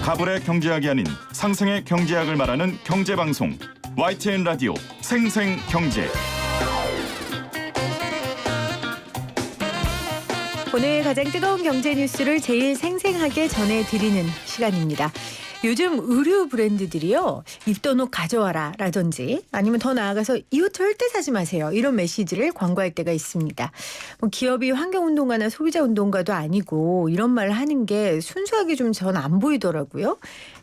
가불의 경제학이 아닌 상생의 경제학을 말하는 경제방송 YTN 라디오 생생경제. 오늘 가장 뜨거운 경제 뉴스를 제일 생생하게 전해드리는 시간입니다. 요즘 의류 브랜드들이요. 입던 옷 가져와라 라든지 아니면 더 나아가서 이 옷 절대 사지 마세요. 이런 메시지를 광고할 때가 있습니다. 기업이 환경운동가나 소비자운동가도 아니고 이런 말을 하는 게 순수하게 좀 전 안 보이더라고요.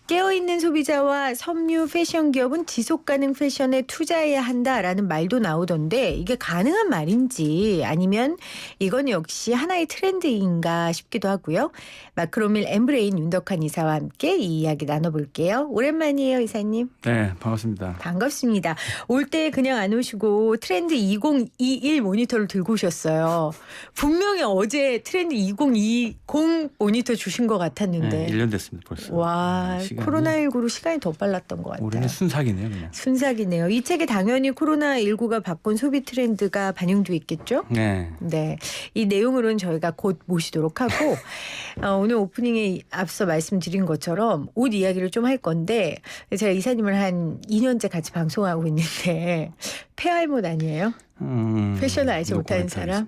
깨어있는 소비자와 섬유 패션 기업은 지속가능 패션에 투자해야 한다라는 말도 나오던데 이게 가능한 말인지 아니면 이건 역시 하나의 트렌드인가 싶기도 하고요. 마크로밀 엠브레인 윤덕환 이사와 함께 이 이야기 나눠볼게요. 오랜만이에요, 이사님. 네, 반갑습니다. 반갑습니다. 올 때 그냥 안 오시고 트렌드 2021 모니터를 들고 오셨어요. 분명히 어제 트렌드 2020 모니터 주신 것 같았는데. 네, 1년 됐습니다, 벌써. 와, 시간이. 코로나19로 시간이 더 빨랐던 것 같아요. 올해는 순삭이네요, 그냥. 순삭이네요. 이 책에 당연히 코로나19가 바꾼 소비 트렌드가 반영돼 있겠죠? 네. 네. 이 내용으로는 저희가 곧 모시도록 하고 오늘 오프닝에 앞서 말씀드린 것처럼 옷 이야기를 좀 할 건데 제가 이사님을 한 2년째 같이 방송하고 있는데 폐할못 아니에요? 패션을 알지 못하는 사람?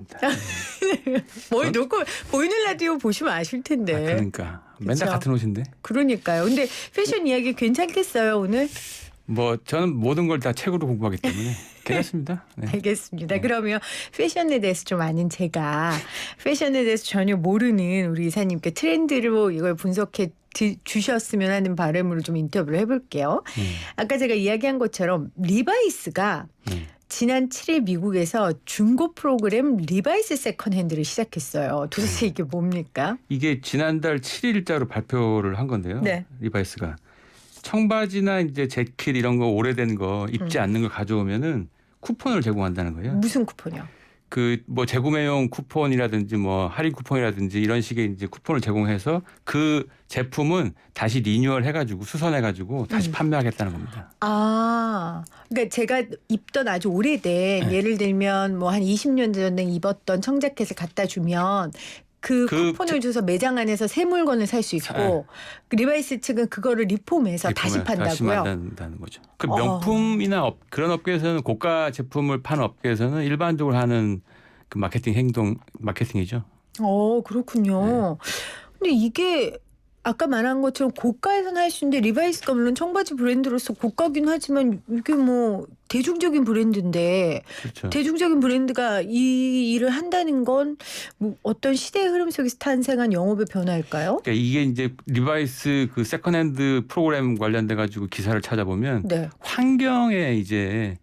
뭘 놓고 보이는 라디오 보시면 아실 텐데. 아, 그러니까. 맨날 그쵸? 같은 옷인데. 그러니까요. 근데 패션 이야기 괜찮겠어요, 오늘? 뭐 저는 모든 걸 다 책으로 공부하기 때문에 괜찮습니다. 네. 알겠습니다. 네. 그러면 패션에 대해서 좀 아는 제가 패션에 대해서 전혀 모르는 우리 이사님께 트렌드로 이걸 분석해 주셨으면 하는 바람으로 좀 인터뷰를 해볼게요. 아까 제가 이야기한 것처럼 리바이스가 지난 7일 미국에서 중고 프로그램 리바이스 세컨핸드를 시작했어요. 도대체 이게 뭡니까? 이게 지난달 7일자로 발표를 한 건데요. 네. 리바이스가 청바지나 이제 재킷 이런 거 오래된 거 입지 않는 거 가져오면은 쿠폰을 제공한다는 거예요. 무슨 쿠폰이요? 그 뭐 재구매용 쿠폰이라든지 뭐 할인 쿠폰이라든지 이런 식의 이제 쿠폰을 제공해서 그 제품은 다시 리뉴얼 해가지고 수선해가지고 다시 판매하겠다는 겁니다. 아, 그러니까 제가 입던 아주 오래된 예를 들면 뭐 한 20년 전에 입었던 청자켓을 갖다 주면 그 쿠폰을 줘서 매장 안에서 새 물건을 살 수 있고 리바이스 측은 그거를 리폼해서 다시 판다고요? 다시 만든다는 거죠. 그 명품이나 그런 업계에서는 고가 제품을 파는 업계에서는 일반적으로 하는 그 마케팅이죠. 그렇군요. 근데 이게 아까 말한 것처럼 고가에서는 할 수 있는데 리바이스가 물론 청바지 브랜드로서 고가긴 하지만 이게 뭐 대중적인 브랜드인데 그렇죠. 대중적인 브랜드가 이 일을 한다는 건 뭐 어떤 시대의 흐름 속에서 탄생한 영업의 변화일까요? 그러니까 이게 이제 리바이스 그 세컨핸드 프로그램 관련돼 가지고 기사를 찾아보면 네. 환경에 이제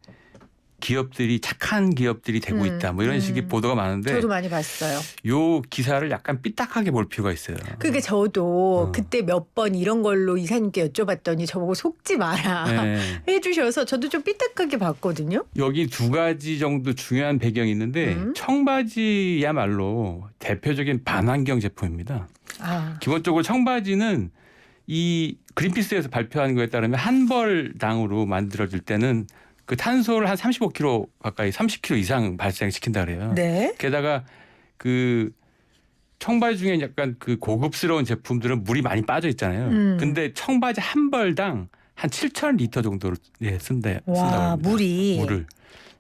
기업들이 착한 기업들이 되고 있다. 뭐 이런 식의 보도가 많은데 저도 많이 봤어요. 요 기사를 약간 삐딱하게 볼 필요가 있어요. 그게 저도 그때 몇 번 이런 걸로 이사님께 여쭤봤더니 저보고 속지 마라 네. 해주셔서 저도 좀 삐딱하게 봤거든요. 여기 두 가지 정도 중요한 배경이 있는데 청바지야말로 대표적인 반환경 제품입니다. 아, 기본적으로 청바지는 이 그린피스에서 발표한 거에 따르면 한 벌당으로 만들어질 때는 그 탄소를 한 35kg 가까이 30kg 이상 발생시킨다 그래요. 네. 게다가 그 청바지 중에 약간 그 고급스러운 제품들은 물이 많이 빠져 있잖아요. 근데 청바지 한 벌당 한 7,000리터 정도를 쓴다고 와, 합니다. 물이. 물을.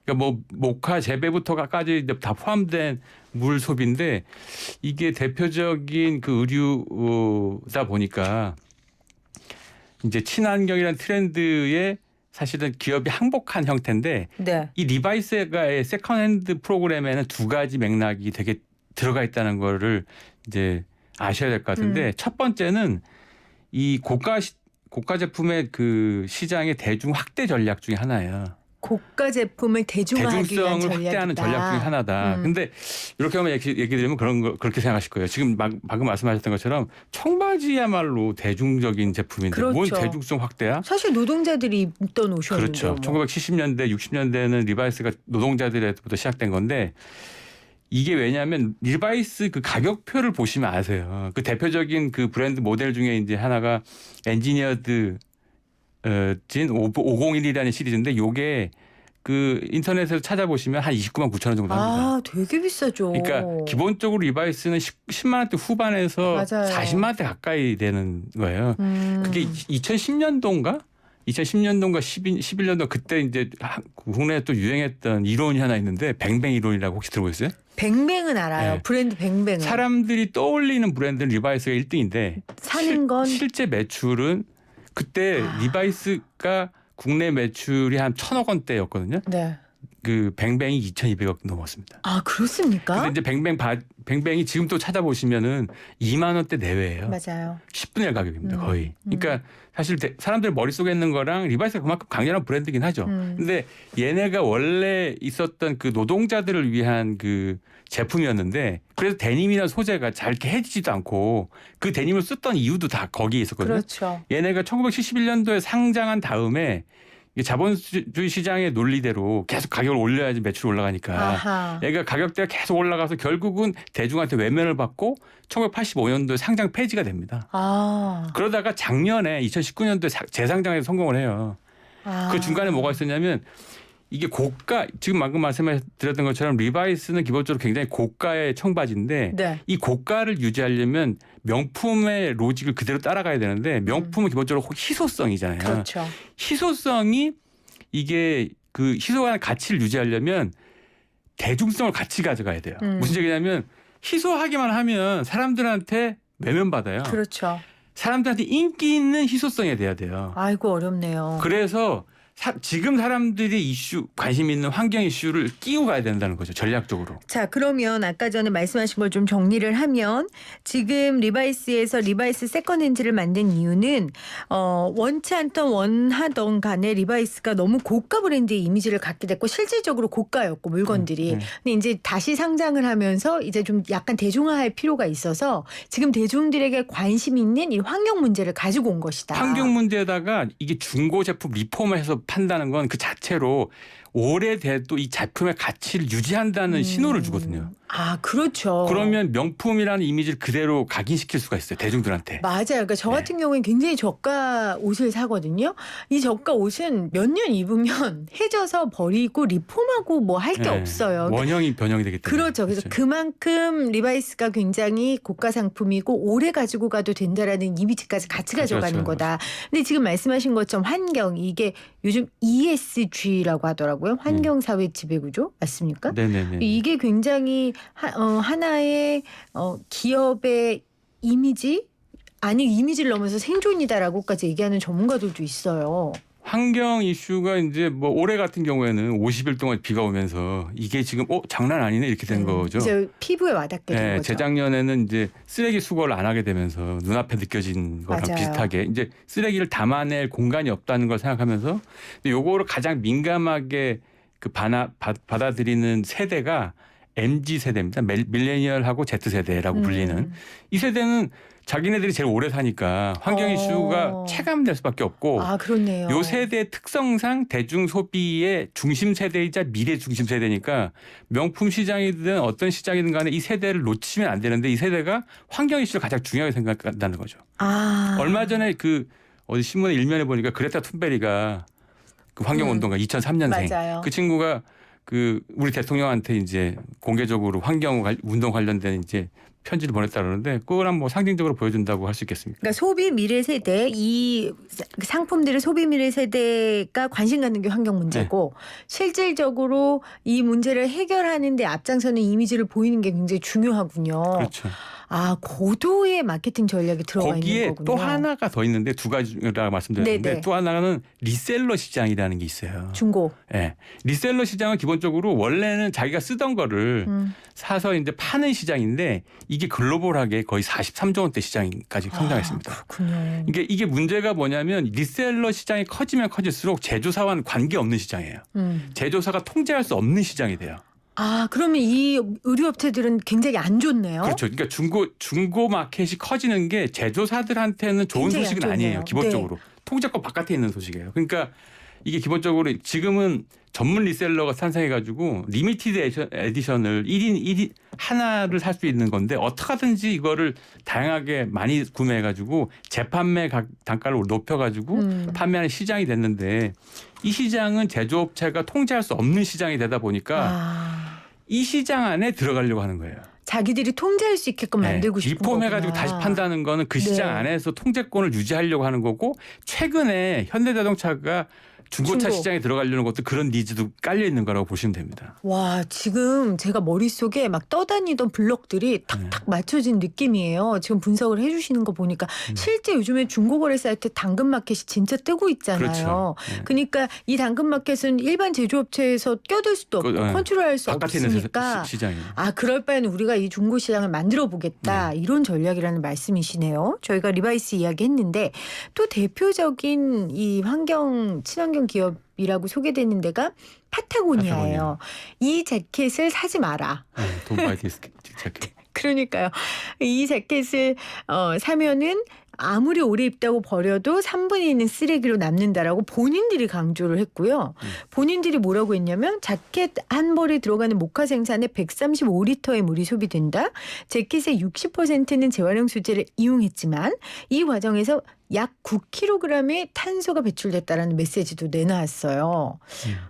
그러니까 뭐 목화 재배부터까지 다 포함된 물 소비인데 이게 대표적인 그 의류다 보니까 이제 친환경이라는 트렌드에 사실은 기업이 항복한 형태인데 네. 이 리바이스가의 세컨핸드 프로그램에는 두 가지 맥락이 되게 들어가 있다는 거를 이제 아셔야 될 것 같은데 첫 번째는 이 고가 제품의 그 시장의 대중 확대 전략 중에 하나예요. 고가 제품을 대중화하기 위한 대중성을 확대하는 전략 중에 하나다. 근데 이렇게 하면 얘기 드리면 그렇게 생각하실 거예요. 지금 방금 말씀하셨던 것처럼 청바지야말로 대중적인 제품인데 그렇죠. 뭔 대중성 확대야? 사실 노동자들이 입던 옷이었는데. 그렇죠. 1970년대, 60년대는 리바이스가 노동자들에부터 시작된 건데 이게 왜냐하면 리바이스 그 가격표를 보시면 아세요. 그 대표적인 그 브랜드 모델 중에 이제 하나가 엔지니어드 진 501이라는 시리즈인데 요게 그 인터넷에서 찾아보시면 한 29만 9천 원 정도 합니다. 아, 되게 비싸죠. 그러니까 기본적으로 리바이스는 10만 원대 후반에서 맞아요. 40만 원대 가까이 되는 거예요. 그게 2010년도인가? 2010년도인가 11년도 그때 이제 국내에 또 유행했던 이론이 하나 있는데 뱅뱅 이론이라고 혹시 들어보셨어요? 뱅뱅은 알아요. 네. 브랜드 뱅뱅은. 사람들이 떠올리는 브랜드는 리바이스가 1등인데 사는 건 실제 매출은 그때 리바이스가 국내 매출이 한 1,000억 원대였거든요. 네. 그 뱅뱅이 2,200억 넘었습니다. 아, 그렇습니까? 근데 이제 뱅뱅이 지금 또 찾아보시면은 2만 원대 내외예요. 맞아요. 10분의 1 가격입니다, 거의. 그러니까 사실 사람들 머릿속에 있는 거랑 리바이스가 그만큼 강렬한 브랜드긴 하죠. 근데 얘네가 원래 있었던 그 노동자들을 위한 그 제품이었는데 그래서 데님이나 소재가 잘 이렇게 해지지도 않고 그 데님을 썼던 이유도 다 거기에 있었거든요. 그렇죠. 얘네가 1971년도에 상장한 다음에 이게 자본주의 시장의 논리대로 계속 가격을 올려야지 매출이 올라가니까 아하. 얘가 가격대가 계속 올라가서 결국은 대중한테 외면을 받고 1985년도에 상장 폐지가 됩니다. 아. 그러다가 작년에 2019년도에 재상장에서 성공을 해요. 아. 그 중간에 뭐가 있었냐면 이게 고가 지금 방금 말씀드렸던 것처럼 리바이스는 기본적으로 굉장히 고가의 청바지인데 네. 이 고가를 유지하려면 명품의 로직을 그대로 따라가야 되는데 명품은 기본적으로 희소성이잖아요. 그렇죠. 희소성이 이게 그 희소한 가치를 유지하려면 대중성을 같이 가져가야 돼요. 무슨 얘기냐면 희소하기만 하면 사람들한테 외면받아요. 그렇죠. 사람들한테 인기 있는 희소성이 돼야 돼요. 아이고, 어렵네요. 그래서 지금 사람들이 관심 있는 환경 이슈를 끼고 가야 된다는 거죠. 전략적으로. 자, 그러면 아까 전에 말씀하신 걸 좀 정리를 하면 지금 리바이스에서 리바이스 세컨핸즈를 만든 이유는 원치 않던 원하던 간에 리바이스가 너무 고가 브랜드의 이미지를 갖게 됐고 실질적으로 고가였고 물건들이. 근데 이제 다시 상장을 하면서 이제 좀 약간 대중화할 필요가 있어서 지금 대중들에게 관심 있는 이 환경 문제를 가지고 온 것이다. 환경 문제에다가 이게 중고 제품 리폼해서 판다는 건 그 자체로 오래돼도 이 제품의 가치를 유지한다는 신호를 주거든요. 아, 그렇죠. 그러면 명품이라는 이미지를 그대로 각인시킬 수가 있어요. 대중들한테. 맞아요. 그러니까 저 같은 경우에는 굉장히 저가 옷을 사거든요. 이 저가 옷은 몇 년 입으면 해져서 버리고 리폼하고 뭐 할 게 없어요. 원형이 변형이 되기 때문에. 그렇죠. 그래서 그만큼 리바이스가 굉장히 고가 상품이고 오래 가지고 가도 된다라는 이미지까지 같이 가져가는 그렇죠. 거다. 근데 지금 말씀하신 것처럼 환경 이게 요즘 ESG라고 하더라고요. 환경사회 지배구조 맞습니까? 네네네. 이게 굉장히 하나의 기업의 이미지 아니 이미지를 넘어서 생존이다라고까지 얘기하는 전문가들도 있어요. 환경 이슈가 이제 뭐 올해 같은 경우에는 50일 동안 비가 오면서 이게 지금 장난 아니네 이렇게 된 거죠. 이제 피부에 와닿게 된 거죠. 재작년에는 이제 쓰레기 수거를 안 하게 되면서 눈앞에 느껴진 거랑 맞아요. 비슷하게 이제 쓰레기를 담아낼 공간이 없다는 걸 생각하면서 근데 요거를 가장 민감하게 그 받아들이는 세대가 MZ 세대입니다. 밀레니얼하고 Z 세대라고 불리는 이 세대는 자기네들이 제일 오래 사니까 환경 이슈가 체감될 수밖에 없고 아, 그렇네요. 요 세대의 특성상 대중 소비의 중심 세대이자 미래 중심 세대니까 명품 시장이든 어떤 시장이든 간에 이 세대를 놓치면 안 되는데 이 세대가 환경 이슈를 가장 중요하게 생각한다는 거죠. 아. 얼마 전에 그 어디 신문에 일면에 보니까 그레타 툰베리가 그 환경운동가 2003년생 맞아요. 그 친구가 그 우리 대통령한테 이제 공개적으로 환경 운동 관련된 이제 편지를 보냈다 그러는데 그걸 한번 상징적으로 보여준다고 할 수 있겠습니까? 그러니까 소비 미래 세대 이 상품들의 소비 미래 세대가 관심 갖는 게 환경 문제고 실질적으로 이 문제를 해결하는 데 앞장서는 이미지를 보이는 게 굉장히 중요하군요. 그렇죠. 아, 고도의 마케팅 전략이 들어가 있는 거기에 거군요. 또 하나가 더 있는데 두 가지라고 말씀드렸는데 네네. 또 하나는 리셀러 시장이라는 게 있어요. 중고. 예. 리셀러 시장은 기본적으로 원래는 자기가 쓰던 거를 사서 이제 파는 시장인데 이게 글로벌하게 거의 43조 원대 시장까지 성장했습니다. 아, 그렇군요. 이게 문제가 뭐냐면 리셀러 시장이 커지면 커질수록 제조사와는 관계없는 시장이에요. 제조사가 통제할 수 없는 시장이 돼요. 아, 그러면 이 의류업체들은 굉장히 안 좋네요. 그렇죠. 그러니까 중고 마켓이 커지는 게 제조사들한테는 좋은 굉장히 소식은 안 좋네요. 아니에요. 기본적으로 통제권 바깥에 있는 소식이에요. 그러니까 이게 기본적으로 지금은 전문 리셀러가 탄생해가지고 리미티드 에디션을 1인 하나를 살 수 있는 건데 어떻게 하든지 이거를 다양하게 많이 구매해가지고 재판매 단가를 높여가지고 판매하는 시장이 됐는데 이 시장은 제조업체가 통제할 수 없는 시장이 되다 보니까 이 시장 안에 들어가려고 하는 거예요. 자기들이 통제할 수 있게끔 만들고 싶은 거구나. 리폼해가지고 다시 판다는 거는 그 시장 안에서 통제권을 유지하려고 하는 거고 최근에 현대자동차가 중고차 시장에 들어가려는 것도 그런 니즈도 깔려 있는 거라고 보시면 됩니다. 와, 지금 제가 머릿속에 막 떠다니던 블럭들이 탁탁 맞춰진 느낌이에요. 지금 분석을 해주시는 거 보니까 실제 요즘에 중고거래 사이트 당근마켓이 진짜 뜨고 있잖아요. 그렇죠. 그러니까 이 당근마켓은 일반 제조업체에서 껴들 수도 없고 컨트롤할 수 바깥에 있는 없으니까 시장이에요. 그럴 바에는 우리가 이 중고시장을 만들어 보겠다. 이런 전략이라는 말씀이시네요. 저희가 리바이스 이야기했는데 또 대표적인 이 친환경 기업이라고 소개되는 데가 파타고니아예요. 이 재킷을 사지 마라. Don't buy this jacket. 그러니까요. 이 재킷을 사면은 아무리 오래 입다고 버려도 3분의 1은 쓰레기로 남는다라고 본인들이 강조를 했고요. 본인들이 뭐라고 했냐면 자켓 한 벌에 들어가는 목화 생산에 135리터의 물이 소비된다. 재킷의 60%는 재활용 소재를 이용했지만 이 과정에서 약 9kg의 탄소가 배출됐다라는 메시지도 내놨어요.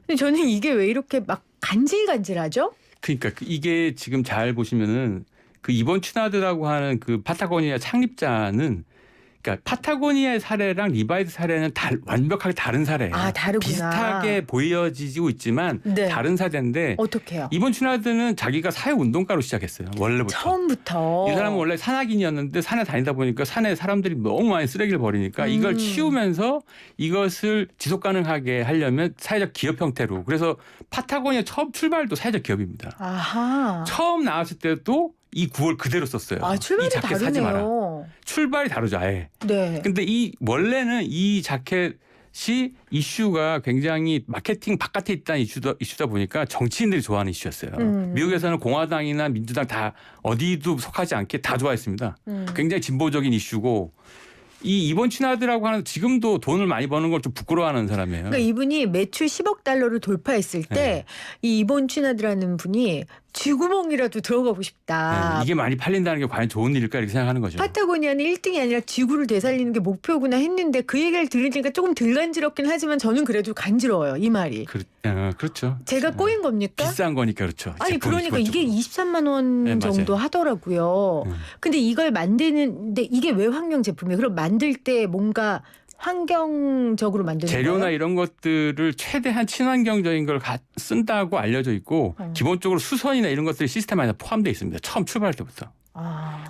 근데 저는 이게 왜 이렇게 막 간질간질하죠? 그러니까 이게 지금 잘 보시면은 그 이번 춘하드라고 하는 그 파타고니아 창립자는 그러니까 파타고니아의 사례랑 리바이스 사례는 완벽하게 다른 사례예요. 다르구나. 비슷하게 보여지고 있지만 다른 사례인데 어떻게요? 이번 춘하드는 자기가 사회운동가로 시작했어요. 원래부터. 처음부터. 이 사람은 원래 산악인이었는데 산에 다니다 보니까 산에 사람들이 너무 많이 쓰레기를 버리니까 이걸 치우면서 이것을 지속 가능하게 하려면 사회적 기업 형태로. 그래서 파타고니아 처음 출발도 사회적 기업입니다. 아하. 처음 나왔을 때도 이 구호를 그대로 썼어요. 출발이 이 자켓 다르네요. 사지 마라. 출발이 다르죠, 아예. 네. 근데 원래는 이 자켓이 이슈가 굉장히 마케팅 바깥에 있다는 이슈다 보니까 정치인들이 좋아하는 이슈였어요. 미국에서는 공화당이나 민주당 다 어디도 속하지 않게 다 좋아했습니다. 굉장히 진보적인 이슈고 이 이번 춘하드라고 하는 지금도 돈을 많이 버는 걸 좀 부끄러워하는 사람이에요. 그러니까 이분이 매출 10억 달러를 돌파했을 때 이 이번 춘하드라는 분이 쥐구멍이라도 들어가고 싶다. 이게 많이 팔린다는 게 과연 좋은 일일까 이렇게 생각하는 거죠. 파타고니아는 1등이 아니라 지구를 되살리는 게 목표구나 했는데 그 얘기를 들으니까 조금 덜 간지럽긴 하지만 저는 그래도 간지러워요. 이 말이. 그렇죠. 제가 꼬인 겁니까? 비싼 거니까 그렇죠. 아니 그러니까 이게 23만 원 정도 하더라고요. 근데 이걸 만드는데 이게 왜 환경 제품이에요? 그럼 만들 때 뭔가 환경적으로 만드는 재료나 거예요? 이런 것들을 최대한 친환경적인 걸 쓴다고 알려져 있고 기본적으로 수선이나 이런 것들이 시스템 안에 포함되어 있습니다. 처음 출발할 때부터.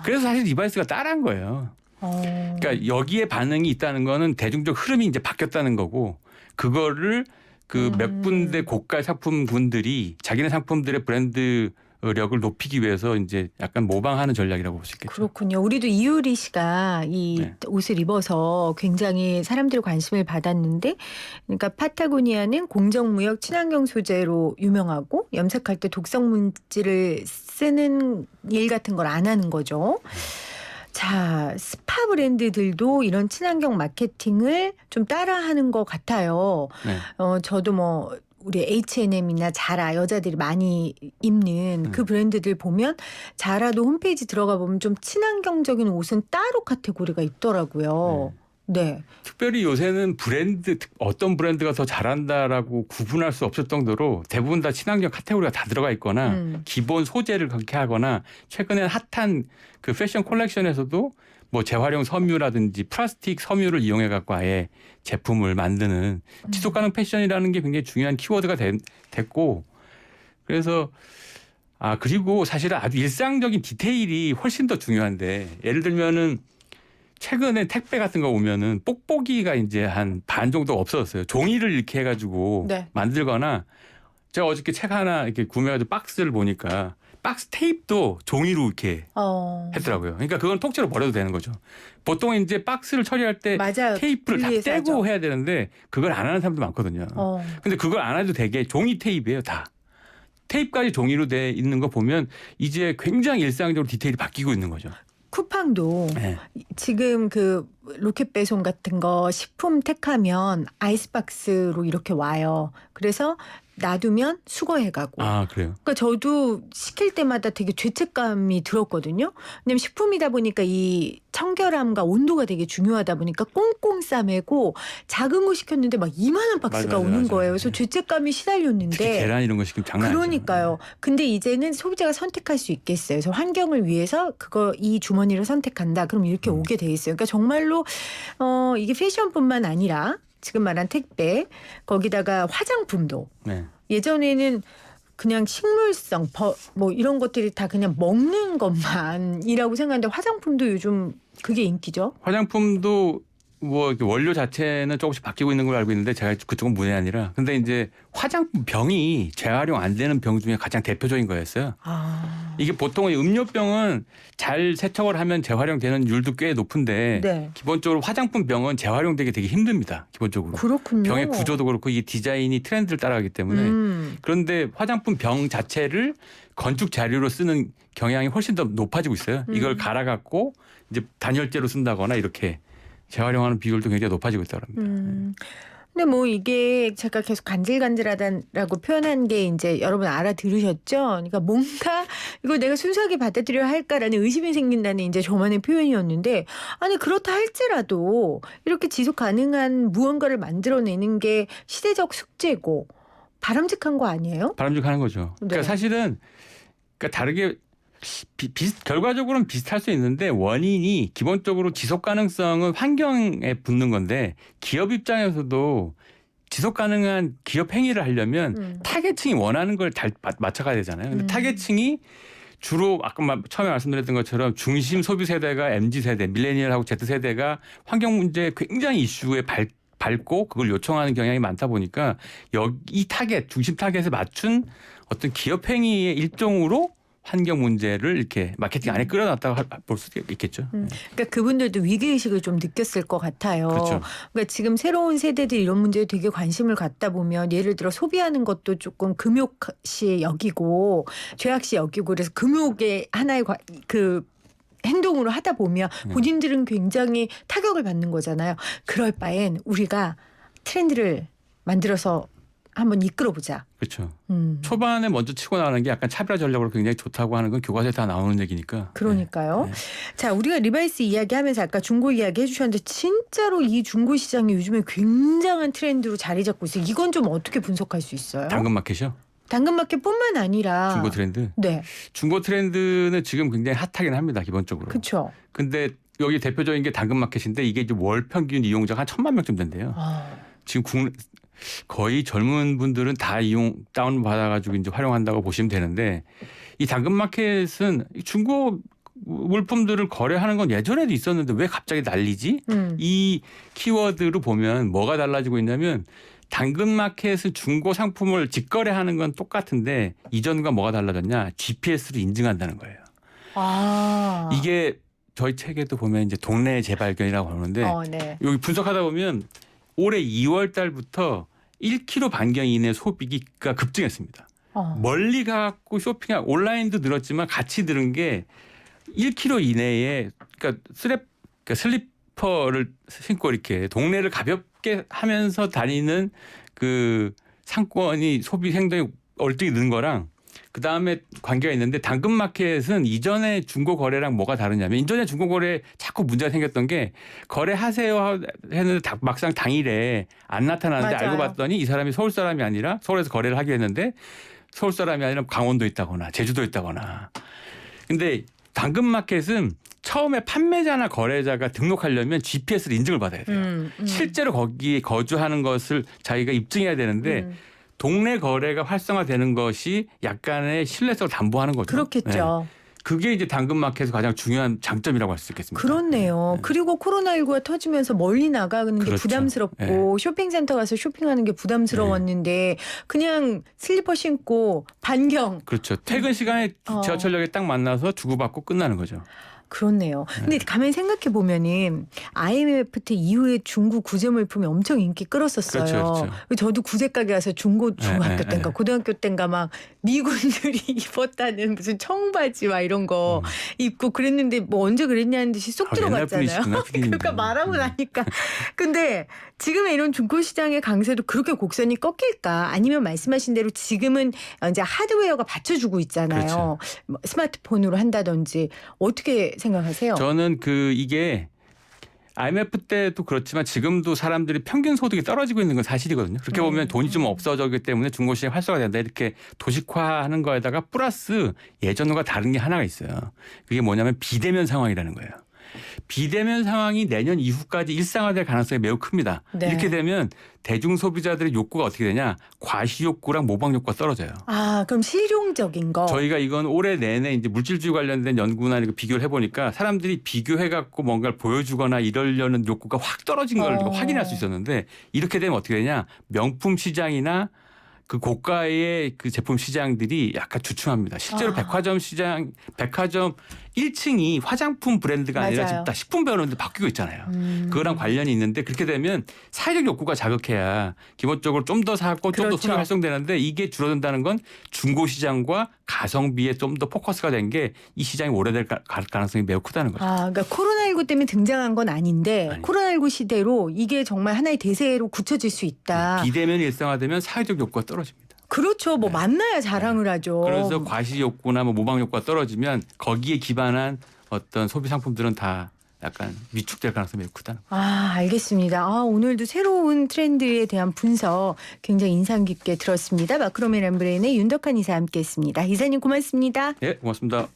그래서 사실 리바이스가 따라한 거예요. 그러니까 여기에 반응이 있다는 거는 대중적 흐름이 이제 바뀌었다는 거고 그거를 그 몇 군데 고가 상품군들이 자기네 상품들의 브랜드 력을 높이기 위해서 이제 약간 모방하는 전략이라고 볼 수 있겠죠. 그렇군요. 우리도 이효리 씨가 이 옷을 입어서 굉장히 사람들의 관심을 받았는데 그러니까 파타고니아는 공정무역 친환경 소재로 유명하고 염색할 때 독성 물질을 쓰는 일 같은 걸 안 하는 거죠. 자, 스파 브랜드들도 이런 친환경 마케팅을 좀 따라하는 것 같아요. 저도 우리 H&M이나 자라 여자들이 많이 입는 그 브랜드들 보면 자라도 홈페이지 들어가 보면 좀 친환경적인 옷은 따로 카테고리가 있더라고요. 네. 특별히 요새는 어떤 브랜드가 더 잘한다라고 구분할 수 없을 정도로 대부분 다 친환경 카테고리가 다 들어가 있거나 기본 소재를 그렇게 하거나 최근에 핫한 그 패션 콜렉션에서도 재활용 섬유라든지 플라스틱 섬유를 이용해 갖고 아예 제품을 만드는 지속 가능 패션이라는 게 굉장히 중요한 키워드가 됐고 그래서 그리고 사실은 아주 일상적인 디테일이 훨씬 더 중요한데 예를 들면은 최근에 택배 같은 거 오면은 뽁뽁이가 이제 한 반 정도 없어졌어요. 종이를 이렇게 해가지고 만들거나 제가 어저께 책 하나 이렇게 구매해가지고 박스를 보니까 박스 테이프도 종이로 이렇게 했더라고요. 그러니까 그건 통째로 버려도 되는 거죠. 보통 이제 박스를 처리할 때 테이프를 다 떼고 해야 되는데 그걸 안 하는 사람도 많거든요. 근데 그걸 안 해도 되게 종이 테이프예요, 다. 테이프까지 종이로 돼 있는 거 보면 이제 굉장히 일상적으로 디테일이 바뀌고 있는 거죠. 쿠팡도 지금 로켓 배송 같은 거 식품 택하면 아이스박스로 이렇게 와요. 그래서 놔두면 수거해가고. 아, 그래요? 그러니까 저도 시킬 때마다 되게 죄책감이 들었거든요. 왜냐면 식품이다 보니까 이 청결함과 온도가 되게 중요하다 보니까 꽁꽁 싸매고 작은 거 시켰는데 막 2만 원 박스가 맞아요, 오는 맞아요. 거예요. 그래서 죄책감이 시달렸는데. 특히 계란 이런 거 시키면 장난 아니죠. 그러니까요. 근데 이제는 소비자가 선택할 수 있겠어요. 그래서 환경을 위해서 이 주머니를 선택한다. 그럼 이렇게 오게 돼 있어요. 그러니까 정말로 이게 패션뿐만 아니라 지금 말한 택배 거기다가 화장품도 네. 예전에는 그냥 식물성 뭐 이런 것들이 다 그냥 먹는 것만이라고 생각하는데 화장품도 요즘 그게 인기죠. 화장품도 뭐 이렇게 원료 자체는 조금씩 바뀌고 있는 걸로 알고 있는데 제가 그쪽은 문외한이라. 근데 이제 화장품 병이 재활용 안 되는 병 중에 가장 대표적인 거였어요. 이게 보통 음료병은 잘 세척을 하면 재활용되는 율도 꽤 높은데 네. 기본적으로 화장품 병은 재활용되기 되게 힘듭니다. 기본적으로. 그렇군요. 병의 구조도 그렇고 이 디자인이 트렌드를 따라가기 때문에 그런데 화장품 병 자체를 건축 자료로 쓰는 경향이 훨씬 더 높아지고 있어요. 이걸 갈아갖고 이제 단열재로 쓴다거나 이렇게 재활용하는 비율도 굉장히 높아지고 있다고 합니다. 근데 뭐 이게 제가 계속 간질간질하다라고 표현한 게 이제 여러분 알아들으셨죠? 그러니까 뭔가 이걸 내가 순수하게 받아들여야 할까라는 의심이 생긴다는 이제 저만의 표현이었는데 아니 그렇다 할지라도 이렇게 지속 가능한 무언가를 만들어내는 게 시대적 숙제고 바람직한 거 아니에요? 바람직한 거죠. 그러니까 네. 사실은 그러니까 다르게 결과적으로는 비슷할 수 있는데 원인이 기본적으로 지속 가능성은 환경에 붙는 건데 기업 입장에서도 지속 가능한 기업 행위를 하려면 타겟층이 원하는 걸 잘 맞춰가야 되잖아요. 근데 타겟층이 주로 아까 처음에 말씀드렸던 것처럼 중심 소비 세대가 MZ 세대, 밀레니얼하고 Z 세대가 환경 문제 굉장히 이슈에 밟고 그걸 요청하는 경향이 많다 보니까 이 타겟, 중심 타겟에 맞춘 어떤 기업 행위의 일종으로 환경 문제를 이렇게 마케팅 안에 끌어놨다고 볼 수도 있겠죠. 그러니까 그분들도 위기의식을 좀 느꼈을 것 같아요. 그렇죠. 그러니까 지금 새로운 세대들이 이런 문제에 되게 관심을 갖다 보면 예를 들어 소비하는 것도 조금 금욕시 여기고 죄악시 여기고 그래서 금욕의 하나의 그 행동으로 하다 보면 본인들은 굉장히 타격을 받는 거잖아요. 그럴 바엔 우리가 트렌드를 만들어서 한번 이끌어보자. 그렇죠. 초반에 먼저 치고 나가는 게 약간 차별화 전략으로 굉장히 좋다고 하는 건 교과서에 다 나오는 얘기니까. 그러니까요. 네. 자, 우리가 리바이스 이야기하면서 아까 중고 이야기 해주셨는데 진짜로 이 중고 시장이 요즘에 굉장한 트렌드로 자리 잡고 있어요. 이건 좀 어떻게 분석할 수 있어요? 당근마켓이요? 당근마켓뿐만 아니라 중고 트렌드? 네, 중고 트렌드는 지금 굉장히 핫하긴 합니다. 기본적으로. 그렇죠. 근데 여기 대표적인 게 당근마켓인데 이게 이제 월 평균 이용자가 한 1,000만 명쯤 된대요. 지금 거의 젊은 분들은 다 다운 받아가지고 이제 활용한다고 보시면 되는데 이 당근마켓은 중고 물품들을 거래하는 건 예전에도 있었는데 왜 갑자기 난리지? 이 키워드로 보면 뭐가 달라지고 있냐면 당근마켓은 중고 상품을 직거래하는 건 똑같은데 이전과 뭐가 달라졌냐? GPS로 인증한다는 거예요. 이게 저희 책에도 보면 이제 동네 재발견이라고 하는데 네. 여기 분석하다 보면 올해 2월 달부터 1km 반경 이내 소비가 급증했습니다. 멀리 가고 쇼핑하고 온라인도 늘었지만 같이 늘은 게 1km 이내에 그러니까 슬리퍼를 신고 이렇게 동네를 가볍게 하면서 다니는 그 상권이 소비 행동이 얼뜨기 는 거랑 그다음에 관계가 있는데 당근마켓은 이전에 중고 거래랑 뭐가 다르냐면 이전에 중고 거래에 자꾸 문제가 생겼던 게 거래하세요 했는데 막상 당일에 안 나타나는데 맞아요. 알고 봤더니 이 사람이 서울 사람이 아니라 서울에서 거래를 하기로 했는데 서울 사람이 아니라 강원도에 있다거나 제주도에 있다거나. 근데 당근마켓은 처음에 판매자나 거래자가 등록하려면 GPS를 인증을 받아야 돼요. 실제로 거기에 거주하는 것을 자기가 입증해야 되는데 동네 거래가 활성화되는 것이 약간의 신뢰성을 담보하는 거죠. 그렇겠죠. 네. 그게 이제 당근마켓에서 가장 중요한 장점이라고 할 수 있겠습니다. 그렇네요. 그리고 코로나19가 터지면서 멀리 나가는 게 그렇죠. 부담스럽고 쇼핑센터 가서 쇼핑하는 게 부담스러웠는데 그냥 슬리퍼 신고 반경. 그렇죠. 퇴근 시간에 지하철역에 딱 만나서 주고받고 끝나는 거죠. 그렇네요. 근데 가만히 생각해 보면은 IMF 때 이후에 중고 구제 물품이 엄청 인기 끌었었어요. 그렇죠. 저도 구제 가게 가서 중학교 네, 때인가 고등학교 때인가 막 미군들이 입었다는 무슨 청바지 막 이런 거 입고 그랬는데 뭐 언제 그랬냐는 듯이 쏙 옛날 들어갔잖아요. 분이시구나, 피디님도. 그러니까 말하고 나니까. 근데 지금의 이런 중고 시장의 강세도 그렇게 곡선이 꺾일까? 아니면 말씀하신 대로 지금은 이제 하드웨어가 받쳐주고 있잖아요. 그렇죠. 뭐 스마트폰으로 한다든지 어떻게 생각하세요? 저는 이게 IMF 때도 그렇지만 지금도 사람들이 평균 소득이 떨어지고 있는 건 사실이거든요. 그렇게 보면 돈이 좀 없어졌기 때문에 중고시장 활성화된다 이렇게 도식화하는 거에다가 플러스 예전과 다른 게 하나가 있어요. 그게 뭐냐면 비대면 상황이라는 거예요. 비대면 상황이 내년 이후까지 일상화될 가능성이 매우 큽니다. 네. 이렇게 되면 대중 소비자들의 욕구가 어떻게 되냐? 과시 욕구랑 모방 욕구가 떨어져요. 아, 그럼 실용적인 거. 저희가 이건 올해 내내 이제 물질주의 관련된 연구나 이거 비교를 해보니까 사람들이 비교해갖고 뭔가를 보여주거나 이러려는 욕구가 확 떨어진 걸 우리가 확인할 수 있었는데 이렇게 되면 어떻게 되냐? 명품 시장이나 그 고가의 그 제품 시장들이 약간 주춤합니다. 실제로 백화점 1층이 화장품 브랜드가 아니라 맞아요. 지금 다 식품 브랜드로 바뀌고 있잖아요. 그거랑 관련이 있는데 그렇게 되면 사회적 욕구가 자극해야 기본적으로 좀 더 사고 좀 더 그렇죠. 소비 활성되는데 이게 줄어든다는 건 중고 시장과 가성비에 좀 더 포커스가 된 게 이 시장이 오래될 가능성이 매우 크다는 거죠. 아, 그러니까 코로나19 때문에 등장한 건 아닌데 코로나19 시대로 이게 정말 하나의 대세로 굳혀질 수 있다. 비대면이 일상화되면 사회적 욕구가 떨어집니다. 그렇죠. 뭐 만나야 자랑을 하죠. 그래서 과시 욕구나 뭐 모방 욕구가 떨어지면 거기에 기반한 어떤 소비 상품들은 다 약간 위축될 가능성이 매우 크다는 거죠. 아, 알겠습니다. 아, 오늘도 새로운 트렌드에 대한 분석 굉장히 인상 깊게 들었습니다. 마크로메 람브레인의 윤덕한 이사 함께했습니다. 이사님 고맙습니다. 예, 고맙습니다.